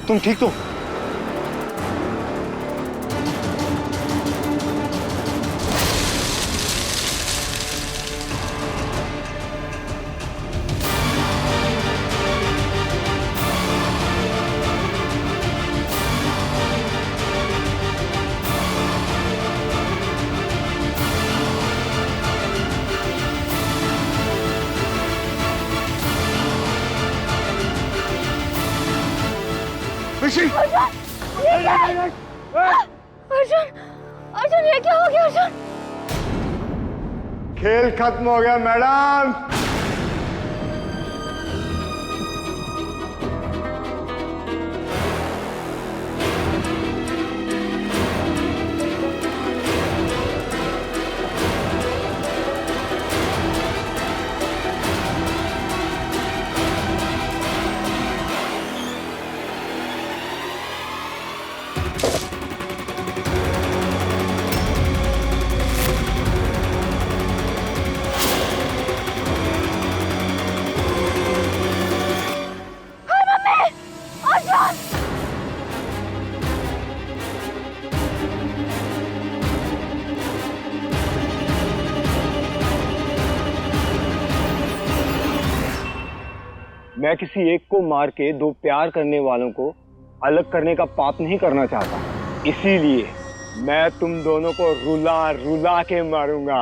तुम ठीक तो? ऋषि! अर्जुन, अर्जुन ये क्या हो गया अर्जुन? खेल खत्म हो गया मैडम। मैं किसी एक को मार के दो प्यार करने वालों को अलग करने का पाप नहीं करना चाहता, इसीलिए मैं तुम दोनों को रुला रुला के मारूंगा।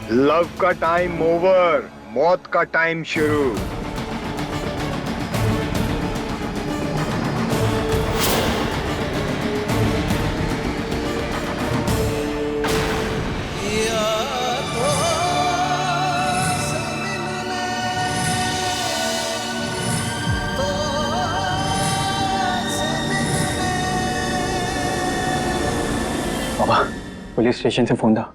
लव का टाइम ओवर, मौत का टाइम शुरू। बाबा, पुलिस स्टेशन से फोन था।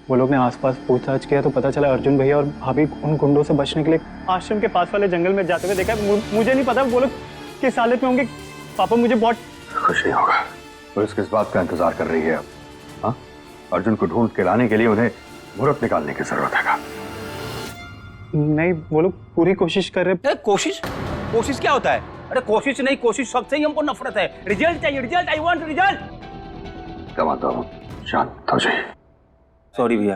वो लोग ने आसपास पूछताछ किया तो पता चला अर्जुन भैया और भाभी उन गुंडों से बचने के लिए आश्रम के पास वाले जंगल में जाते हुए देखा। मुझे नहीं पता वो लोग किस हालत में होंगे। पापा मुझे बहुत कुछ नहीं होगा। पुलिस किस बात का इंतजार कर रही है अब? हाँ, अर्जुन को ढूंढ के लाने के लिए उन्हें मुहूर्त निकालने की जरूरत है। नहीं, वो लोग पूरी कोशिश कर रहे। कोशिश? कोशिश क्या होता है? अरे कोशिश नहीं, कोशिश सबसे ही हमको नफरत है। रिजल्ट चाहिए, रिजल्ट। I want result. कमाता हूँ, शांत हो जाइए। सॉरी भैया।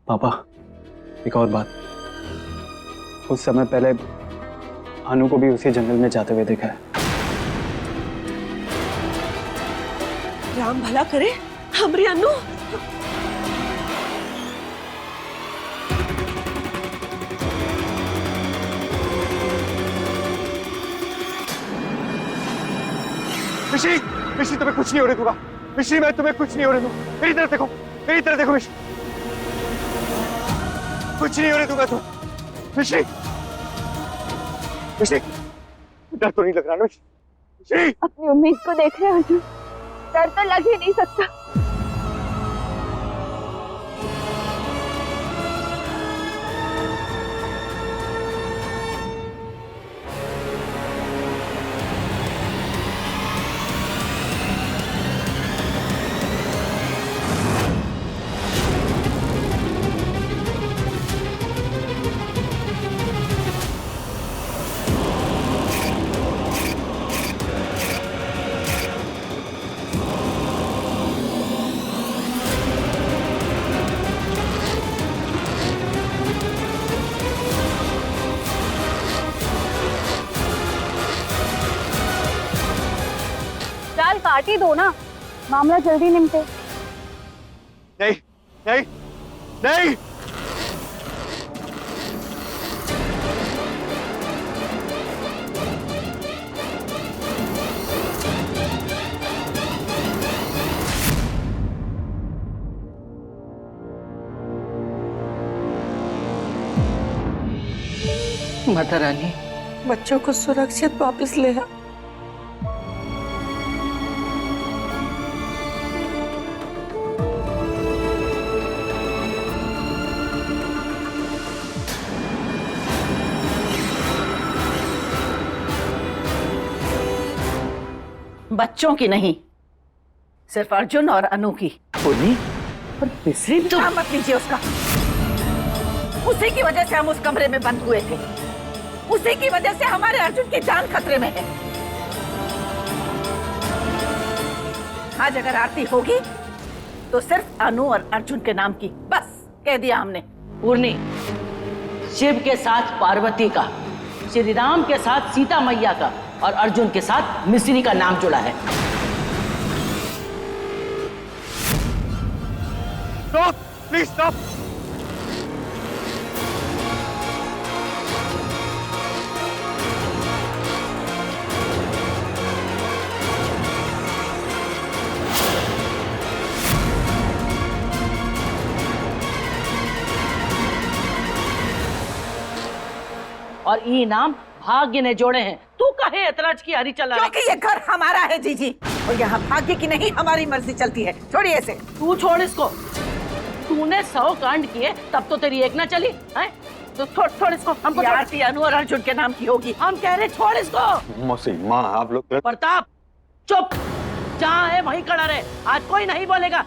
पापा, एक और बात, कुछ समय पहले अनु को भी उसी जंगल में जाते हुए देखा है। राम भला करे हमरी अनु। ऋषि! ऋषि, तुम्हें कुछ नहीं होने दूंगा। ऋषि, मैं तुम्हें कुछ नहीं होने दूंगा। मेरी तरफ देखो, मेरी तरफ देखो ऋषि। कुछ नहीं होने दूंगा तुम। ऋषि! ऋषि, डर तो नहीं लग रहा ना ऋषि? अपनी उम्मीद को देख रहे हो अर्जुन, डर तो लग ही नहीं सकता। काट ही दो ना, मामला जल्दी निपटे। नहीं, नहीं, नहीं। माता रानी, बच्चों को सुरक्षित वापस ले आ। बच्चों की नहीं, सिर्फ अर्जुन और अनु की। पूर्णी, पर मिश्री भी तो नाम मत लीजिए उसका। उसी की वजह से हम उस कमरे में बंद हुए थे। उसी की वजह से हमारे अर्जुन की जान खतरे में है। आज अगर आरती होगी तो सिर्फ अनु और अर्जुन के नाम की, बस कह दिया हमने। पूर्णी, शिव के साथ पार्वती का, श्री राम के साथ सीता मैया का और अर्जुन के साथ मिश्री का नाम जुड़ा है। Stop, please stop. और ये नाम भाग्य ने जोड़े हैं। तू कहे ऐतराज की हरी चला रही? क्योंकि ये घर हमारा है जीजी, और यहाँ भाग्य की नहीं हमारी मर्जी चलती है। छोड़िए इसे। तू छोड़ इसको। तूने 100 कांड किए तब तो तेरी एक ना चली है? तो छोड़ इसको। हमको आरती अनु और अर्जुन के नाम की होगी। हम कह रहे छोड़ इसको। मौसी, माँ, आप लोग प्रताप चुप, जहाँ है वहीं खड़ा रहे। आज कोई नहीं बोलेगा।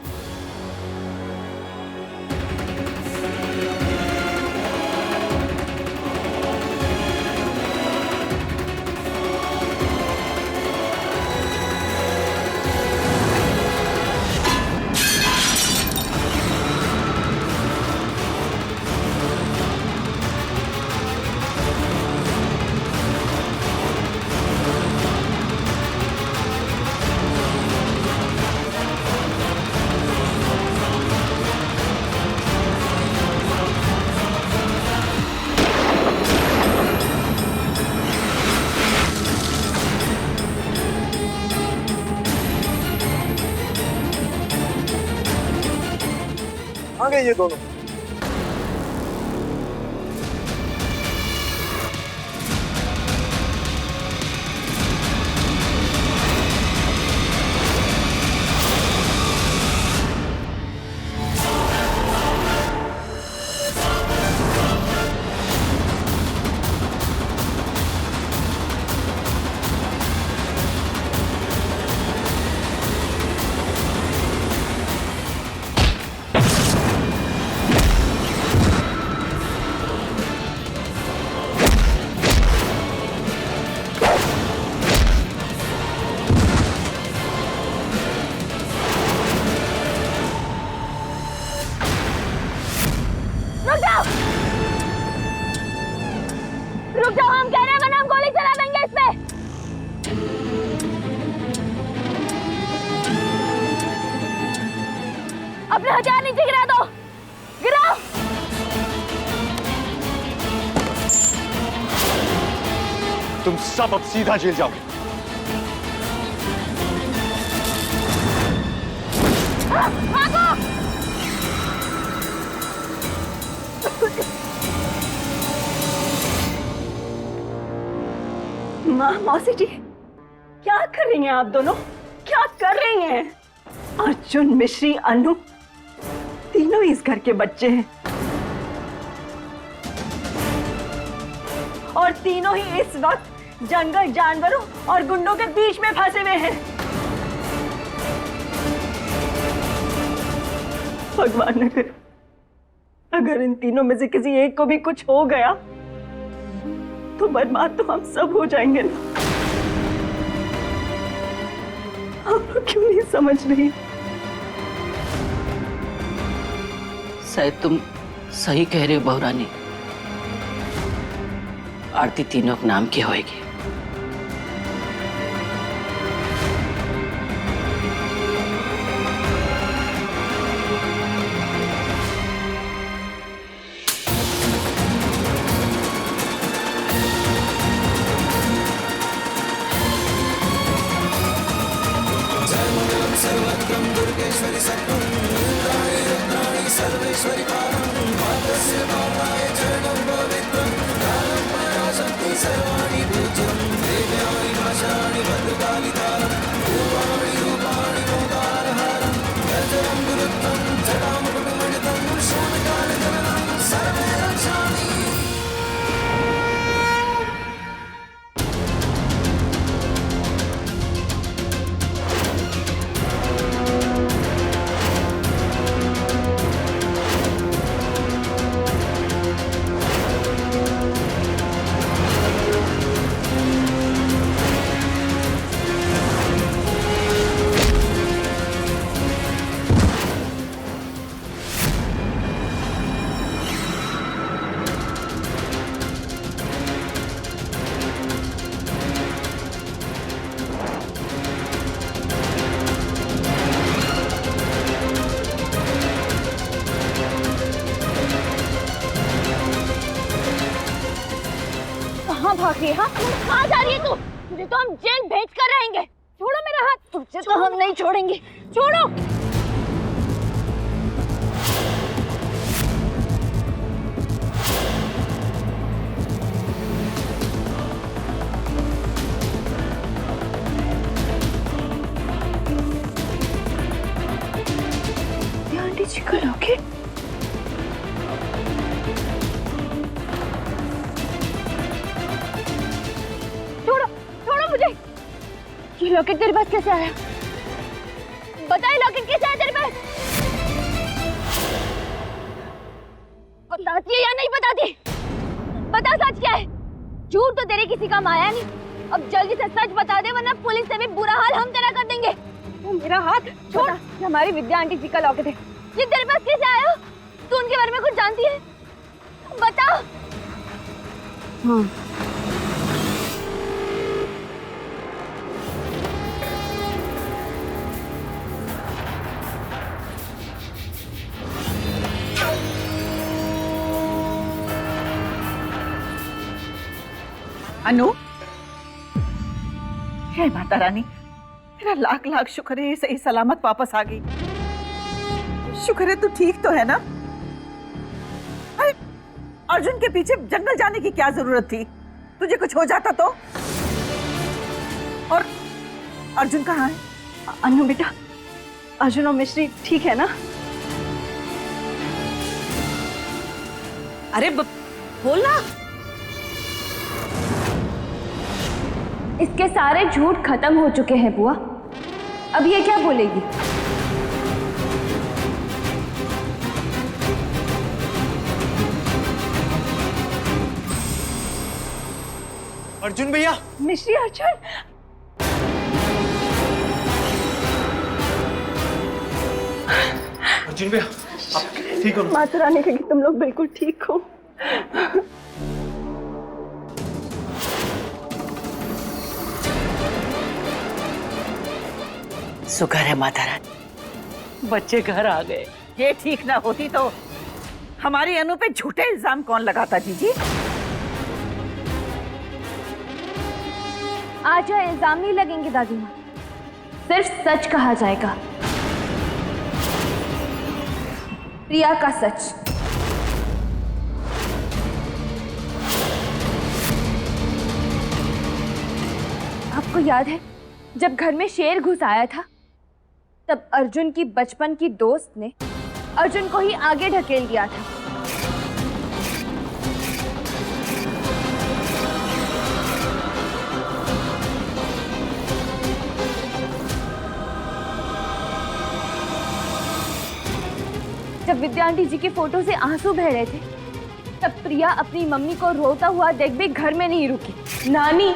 आ गए ये दोनों। रुक जाओ, हम कह रहे हैं वरना हम गोली चला देंगे इस पे। अपने हथियार नीचे गिरा दो, गिराओ। तुम सब अब सीधा जेल जाओगे। भागो। मौसी जी, क्या कर रही हैं आप दोनों? क्या कर रही हैं? अर्जुन, मिश्री, अनु तीनों इस घर के बच्चे हैं और तीनों ही इस वक्त जंगल जानवरों और गुंडों के बीच में फंसे हुए हैं। भगवान न करे अगर इन तीनों में से किसी एक को भी कुछ हो गया तो बर्बाद तो हम सब हो जाएंगे ना। आप लोग क्यों नहीं समझ रही? शायद तुम सही कह रहे हो बहुरानी। आरती तीनों के नाम की होएगी। सर्वेश्वरी पारं पात्रस्य पापाय चरणं पवित्रं कालं पराशं रही है? हाँ, कहाँ जा रही है तू? तुझे तो हम जेल भेज कर रहेंगे। छोड़ो मेरा हाथ। तुझे तो हम नहीं छोड़ेंगे। छोड़ो। आंटी जी का लॉकेट। छोड़ो, छोड़ो मुझे। ये लॉकेट तेरे पास कैसे आया? बता, ये लॉकेट कैसे आया तेरे पास? बताती है या नहीं बताती? बता, सच क्या है? झूठ तो तेरे किसी काम आया नहीं। अब जल्दी से सच बता दे, वरना पुलिस से भी बुरा हाल हम तेरा कर देंगे। तू मेरा हाथ छोड़। ये हमारी विद्या आंटी जी का लॉकेट है। ये तेरे पास कैसे आया? तू उनके बारे में कुछ जानती है? बता। हाँ। अनु, हे माता रानी, तेरा लाख लाख शुक्र है सही सलामत वापस आ गई। शुक्र है तू ठीक तो है ना? अरे अर्जुन के पीछे जंगल जाने की क्या जरूरत थी? तुझे कुछ हो जाता तो? और अर्जुन कहाँ है? अनु बेटा, अर्जुन और मिश्री ठीक है ना? अरे बोलना। इसके सारे झूठ खत्म हो चुके हैं बुआ। अब ये क्या बोलेगी? अर्जुन भैया। मिश्री, अर्जुन। अर्जुन भैया, आप ठीक हो? माता रानी कहेगी तुम लोग बिल्कुल ठीक हो। शुक्र है माता रानी, बच्चे घर आ गए। ये ठीक ना होती तो हमारी अनु पे झूठे इल्जाम कौन लगाता जीजी? आज यह इल्जाम नहीं लगेंगे दादी माँ, सिर्फ सच कहा जाएगा। प्रिया का सच। आपको याद है जब घर में शेर घुस आया था, तब अर्जुन की बचपन की दोस्त ने अर्जुन को ही आगे ढकेल दिया था। जब विद्या आंटी जी की फोटो से आंसू बह रहे थे, तब प्रिया अपनी मम्मी को रोता हुआ देख भी घर में नहीं रुकी। नानी,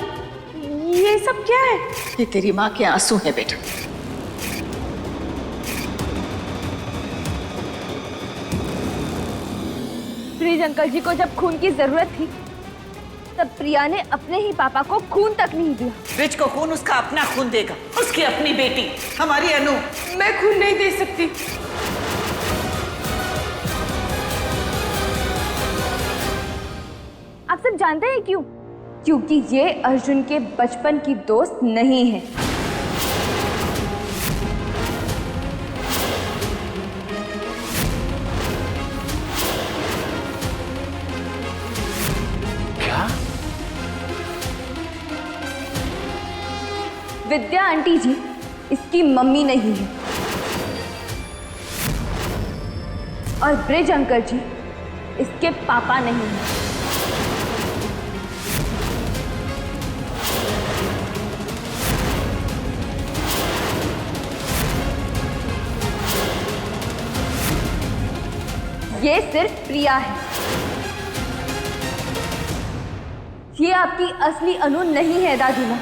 ये सब क्या है? ये तेरी माँ के आंसू है बेटा। ब्रिज अंकल जी को जब खून की जरूरत थी, तब प्रिया ने अपने ही पापा को खून तक नहीं दिया। ब्रिज को खून उसका अपना खून देगा, उसकी अपनी बेटी हमारी अनु। मैं खून नहीं दे सकती। आप सब जानते हैं क्यों? क्योंकि ये अर्जुन के बचपन की दोस्त नहीं है। क्या? विद्या आंटी जी इसकी मम्मी नहीं है, और ब्रिज अंकल जी इसके पापा नहीं है। ये सिर्फ प्रिया है। ये आपकी असली अनु नहीं है दादी माँ।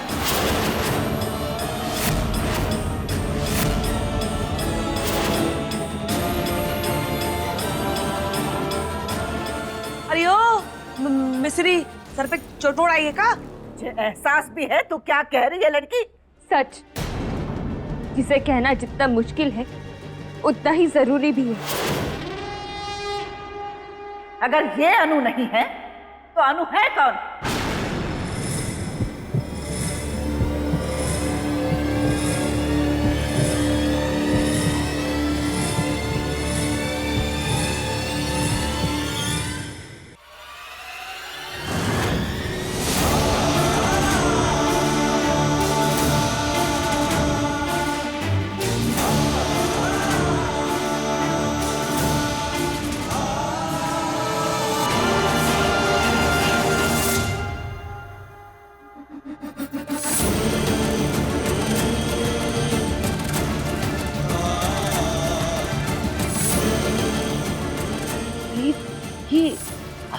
अरे ओ मिश्री, सर पे चोट आई है का? एहसास भी है तो क्या कह रही है लड़की? सच, जिसे कहना जितना मुश्किल है उतना ही जरूरी भी है। अगर ये अनु नहीं है तो अनु है कौन?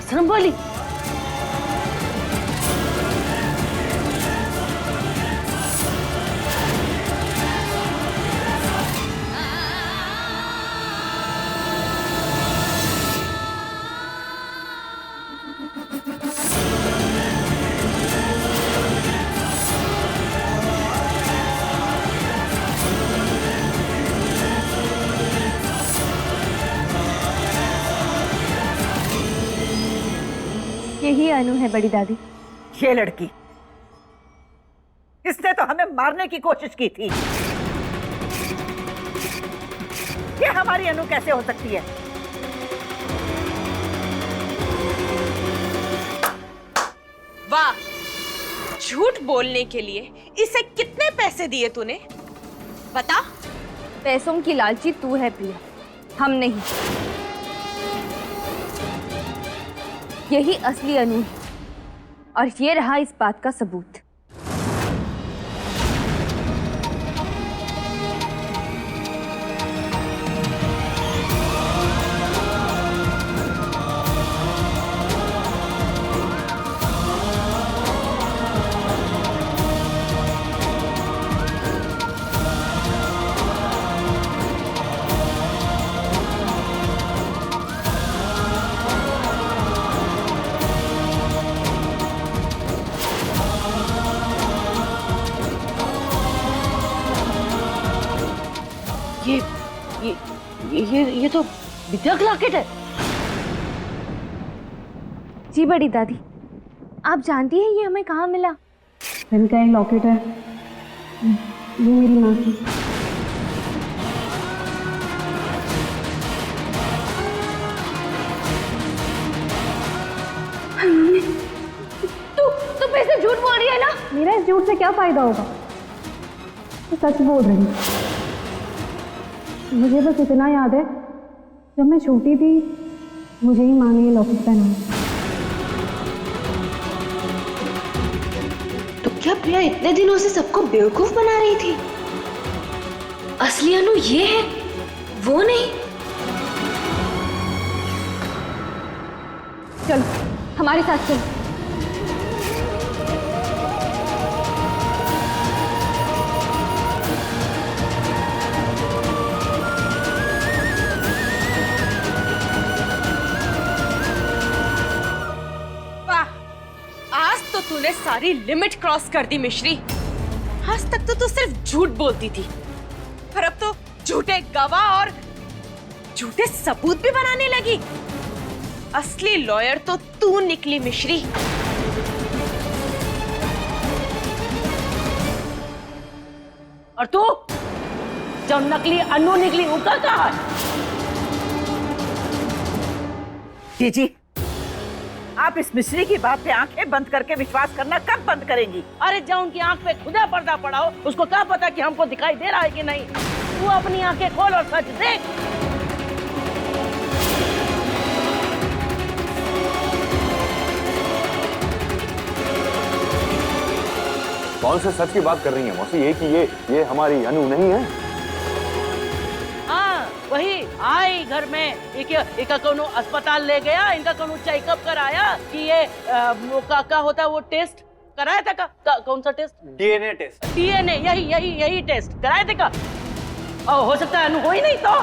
आश्रम वाली। यही अनु है बड़ी दादी। ये लड़की, इसने तो हमें मारने की कोशिश की थी। ये हमारी अनु कैसे हो सकती है? वाह, झूठ बोलने के लिए इसे कितने पैसे दिए तूने? बता। पैसों की लालची तू है प्रिया, हम नहीं। यही असली अनु है और ये रहा इस बात का सबूत। ये तो विद्या का लॉकेट है। जी बड़ी दादी, आप जानती हैं ये हमें कहाँ मिला? इनका एक लॉकेट है, ये मेरी माँ की। तू फिर से झूठ बोल रही है ना? मेरा इस झूठ से क्या फायदा होगा? तो सच बोल रही हूँ। मुझे बस इतना याद है, जब मैं छोटी थी मुझे ही माँ ने ये लॉकेट पहनाया। तो क्या प्रिया इतने दिनों से सबको बेवकूफ बना रही थी? असली अनु ये है, वो नहीं। चलो हमारे साथ चलो। तूने सारी लिमिट क्रॉस कर दी मिश्री। आज तक तो तू सिर्फ झूठ बोलती थी, पर अब तो झूठे गवाह और झूठे सबूत भी बनाने लगी। असली लॉयर तो तू निकली मिश्री। और तू जब नकली अनु निकली उका कहा? जी, आप इस मिश्री की बात पे आंखें बंद करके विश्वास करना कब बंद करेंगी? अरे जब उनकी आंख पे खुदा पर्दा पड़ा हो, उसको क्या पता कि हमको दिखाई दे रहा है कि नहीं? तू अपनी आंखें खोल और सच देख। कौन से सच की बात कर रही है मौसी? ये कि ये हमारी अनु नहीं है? हाँ वही आई घर में, इनका कोनो अस्पताल ले गया, इनका कोनो चेकअप कराया कि ये क्या होता है वो टेस्ट कराया था का कौन सा टेस्ट? DNA test. डीएनए, यही टेस्ट कराए थे का? और हो सकता है अनु हो ही नहीं तो